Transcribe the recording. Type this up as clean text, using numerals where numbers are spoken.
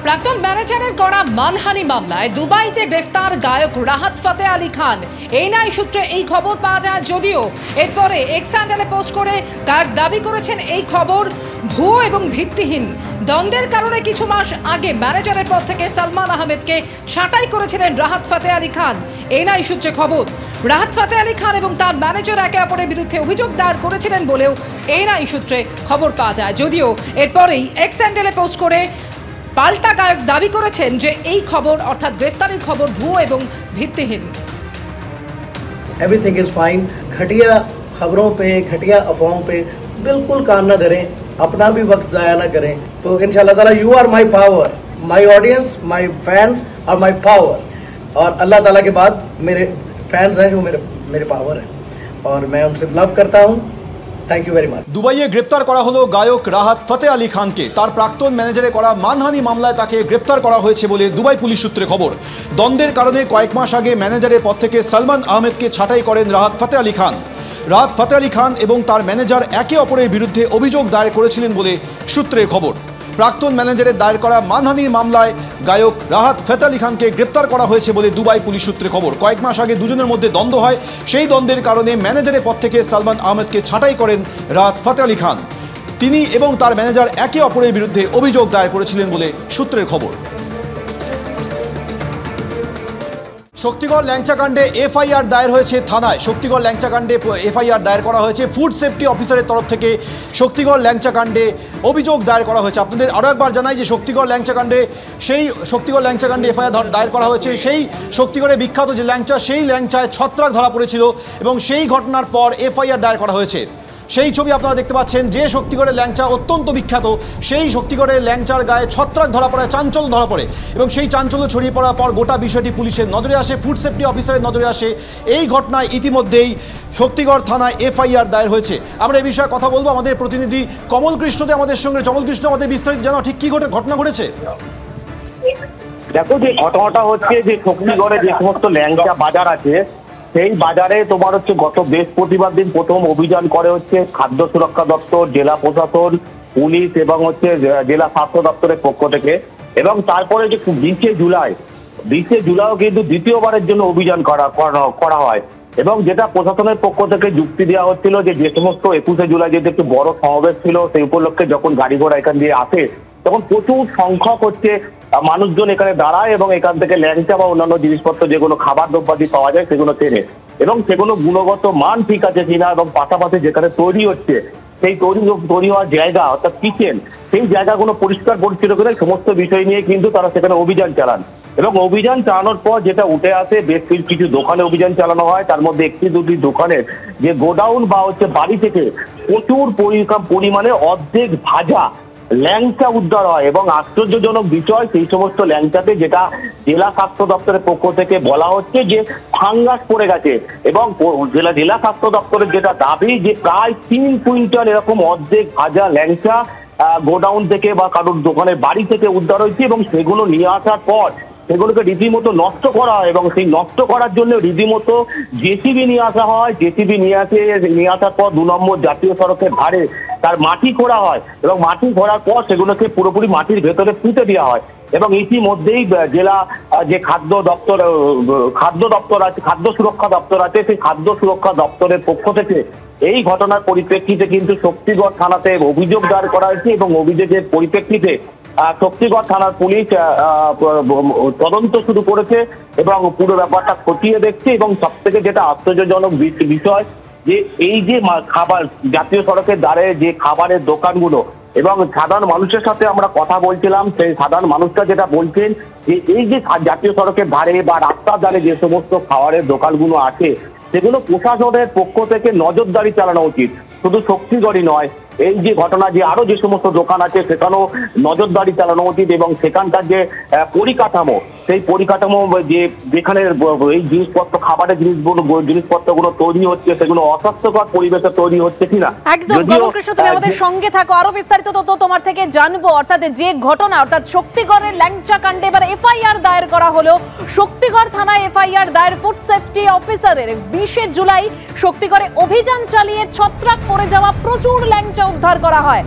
প্রাক্তন ম্যানেজারের করা মানহানি মামলায় দুবাইতে গ্রেফতার গায়ক রাহাত ফতে আলী খান। এনআই সূত্রে এই খবর পাওয়া যায়, যদিও এরপরে এক্স হ্যান্ডেলে পোস্ট করে গায়ক দাবি করেছেন এই খবর ভুয়ো এবং ভিত্তিহীন। দ্বন্দ্বের কারণে কিছু মাস আগে ম্যানেজারের পদ থেকে সালমান আহমেদকে ছাঁটাই করেছিলেন রাহাত ফতে আলী খান। এনআই সূত্রে খবর, রাহাত ফতে আলী খান এবং তার ম্যানেজার একে অপরের বিরুদ্ধে অভিযোগ দায়ের করেছিলেন বলেও এনআই সূত্রে খবর পাওয়া যায়, যদিও এরপরেই এক্স হ্যান্ডেলে পোস্ট করে পাল্টা গায়ক দাবি করেছেন যে এই খবর অর্থাৎ গ্রেফতারের খবর ভুয়ো এবং ভিত্তিহীন। Everything is fine. घटिया खबरों पे, घटिया अफवाहों पे बिल्कुल कान न धरें, अपना भी वक्त ज़ाया ना करें। तो इंशाल्लाह ताला you are my power, my audience, my fans और माई पावर। और अल्लाह ताला के बाद मेरे फैंस हैं जो मेरे पावर हैं और मैं उनसे लव करता हूँ। Thank you very much. দুবাইয়ে গ্রেপ্তার করা হলো গায়ক রাহাত ফতে আলী খানকে। তার প্রাক্তন ম্যানেজারে করা মানহানি মামলায় তাকে গ্রেপ্তার করা হয়েছে বলে দুবাই পুলিশ সূত্রে খবর। দ্বন্দ্বের কারণে কয়েক মাস আগে ম্যানেজারের পদ থেকে সালমান আহমেদকে ছাঁটাই করেন রাহাত ফতে আলী খান। রাহাত ফতে আলী খান এবং তার ম্যানেজার একে অপরের বিরুদ্ধে অভিযোগ দায়ের করেছিলেন বলে সূত্রে খবর। প্রাক্তন ম্যানেজারের দায়ের করা মানহানির মামলায় গায়ক রাহাত ফতে আলী খানকে গ্রেপ্তার করা হয়েছে বলে দুবাই পুলিশ সূত্রে খবর। কয়েক মাস আগে দুজনের মধ্যে দ্বন্দ্ব হয়, সেই দ্বন্দ্বের কারণে ম্যানেজারের পদ থেকে সালমান আহমেদকে ছাঁটাই করেন রাহাত ফতে আলী খান। তিনি এবং তার ম্যানেজার একে অপরের বিরুদ্ধে অভিযোগ দায়ের করেছিলেন বলে সূত্রের খবর। শক্তিগড় ল্যাংচাকাণ্ডে এফআইআর দায়ের হয়েছে থানায়। শক্তিগড় ল্যাংচাকাণ্ডে এফআইআর দায়ের করা হয়েছে। ফুড সেফটি অফিসারের তরফ থেকে শক্তিগড় ল্যাংচাকাণ্ডে অভিযোগ দায়ের করা হয়েছে। আপনাদের আরও একবার জানাই যে শক্তিগড় ল্যাংচাকাণ্ডে এফআইআর দায়ের করা হয়েছে। সেই শক্তিগড়ে বিখ্যাত যে ল্যাংচা, সেই ল্যাংচায় ছত্রাক ধরা পড়েছিল এবং সেই ঘটনার পর এফআইআর দায়ের করা হয়েছে। সেই ছবি আপনারা দেখতে পাচ্ছেন। যে শক্তিগড়ের ল্যাংচা অত্যন্ত বিখ্যাত, সেই শক্তিগড়ের ল্যাংচার গায়ে ছত্রাক ধরা পড়ে, চাঞ্চল্য ধরা পড়ে এবং সেই চাঞ্চল্য ছড়িয়ে পড়ার পর গোটা বিষয়টি পুলিশের নজরে আসে, ফুড সেফটি অফিসারের নজরে আসে। এই ঘটনায় ইতিমধ্যেই শক্তিগড় থানায় এফআইআর দায়ের হয়েছে। আমরা এই বিষয়ে কথা বলবো আমাদের প্রতিনিধি কমল কৃষ্ণতে আমাদের সঙ্গে। কমল কৃষ্ণ, আমাদের বিস্তারিত জানো ঠিক কি ঘটনা ঘটেছে? দেখো, যে ঘটনাটা হচ্ছে যে শক্তিগড়ে যে সমস্ত ল্যাংচা বাজার আছে, সেই বাজারে তোমার হচ্ছে গত বৃহস্পতিবার দিন প্রথম অভিযান করে হচ্ছে খাদ্য সুরক্ষা দপ্তর, জেলা প্রশাসন, পুলিশ এবং হচ্ছে জেলা স্বাস্থ্য দপ্তরের পক্ষ থেকে। এবং তারপরে যে 20 জুলাইও কিন্তু দ্বিতীয়বারের জন্য অভিযান করা হয়। এবং যেটা প্রশাসনের পক্ষ থেকে যুক্তি দেওয়া হচ্ছিল যে সমস্ত 21 জুলাই যেহেতু একটু বড় সমাবেশ ছিল, সেই উপলক্ষে যখন গাড়ি ঘোড়া এখান দিয়ে আসে তখন প্রচুর সংখ্যক হচ্ছে মানুষজন এখানে দাঁড়ায় এবং এখান থেকে ল্যাংচা বা অন্যান্য জিনিসপত্র যেগুলো খাবার দ্রব্যাদি পাওয়া যায় সেগুলো কেনে এবং সেগুলো গুণগত মান ঠিক আছে কিনা এবং পাশাপাশি যেখানে তৈরি হচ্ছে সেই তৈরি হওয়ার জায়গা অর্থাৎ কিচেন, সেই জায়গাগুলো পরিষ্কার পরিচ্ছন্ন করে সমস্ত বিষয় নিয়ে কিন্তু তারা সেখানে অভিযান চালান। এবং অভিযান চালানোর পর যেটা উঠে আসে, বেশ কিছু দোকানে অভিযান চালানো হয়। তার মধ্যে একটি দুটি দোকানের যে গোডাউন বা হচ্ছে বাড়ি থেকে প্রচুর পরিমাণে অর্ধেক ভাজা ল্যাংচা উদ্ধার হয়। এবং আশ্চর্যজনক বিষয়, সেই সমস্ত ল্যাংচাতে যেটা জেলা স্বাস্থ্য দপ্তরের পক্ষ থেকে বলা হচ্ছে যে ফাঙ্গাস পড়ে গেছে এবং জেলা স্বাস্থ্য দপ্তরের যেটা দাবি যে প্রায় 3 কুইন্টাল এরকম অর্ধেক ভাজা ল্যাংচা গোডাউন থেকে বা কারোর দোকানের বাড়ি থেকে উদ্ধার হয়েছে এবং সেগুলো নিয়ে আসার পর সেগুলোকে রীতিমতো নষ্ট করা হয় এবং সেই নষ্ট করার জন্য রীতিমতো জেসিবি নিয়ে আসা হয়। জেসিবি নিয়ে আসার পর 2 নম্বর জাতীয় সড়কের ধারে তার মাটি খোঁড়া হয় এবং মাটি খোঁড়ার পর সেগুলোকে পুরোপুরি মাটির ভেতরে পুঁতে দেওয়া হয়। এবং ইতিমধ্যেই জেলা যে খাদ্য দপ্তর আছে, খাদ্য সুরক্ষা দপ্তর আছে, সেই খাদ্য সুরক্ষা দপ্তরের পক্ষ থেকে এই ঘটনার পরিপ্রেক্ষিতে কিন্তু শক্তিগড় থানাতে অভিযোগ দায়ের করা হয়েছে এবং অভিযোগের পরিপ্রেক্ষিতে শক্তিগড় থানার পুলিশ তদন্ত শুরু করেছে এবং পুরো ব্যাপারটা খতিয়ে দেখছে। এবং সব থেকে যেটা আশ্চর্যজনক বিষয় যে এই যে খাবার জাতীয় সড়কের ধারে যে খাবারের দোকানগুলো এবং সাধারণ মানুষের সাথে আমরা কথা বলছিলাম, সেই সাধারণ মানুষরা যেটা বলছেন যে এই যে জাতীয় সড়কের ধারে বা রাস্তার ধারে যে সমস্ত খাবারের দোকানগুলো আছে সেগুলো প্রশাসনের পক্ষ থেকে নজরদারি চালানো উচিত। শুধু শক্তিগড়ই নয়, এই যে ঘটনা যে আরো যে সমস্ত দোকান আছে সেখানেও নজরদারি চালানো উচিত এবং সেখানকার যে পরিকাঠামো, সেই পরিকাঠামো যেখানে এই জিনিসপত্র খাবারের জিনিসপত্রগুলো তৈরি হচ্ছে সেগুলো অস্বাস্থ্যকর পরিবেশে তৈরি হচ্ছে কিনা। একদম কৃষ্ণ, তুমি আমাদের সঙ্গে থাকো, আরো বিস্তারিত তথ্য তোমার থেকে জানবো। অর্থাৎ যে ঘটনা অর্থাৎ শক্তিগড়ের ল্যাংচা কাণ্ডে এবার এফআইআর দায়ের করা হলো। শক্তিগড় থানায় এফআইআর দায়ের ফুড সেফটি অফিসারের। 20 জুলাই শক্তিগড়ে অভিযান চালিয়ে ছত্রাক পড়ে যাওয়া প্রচুর ল্যাংচা উদ্ধার করা হয়।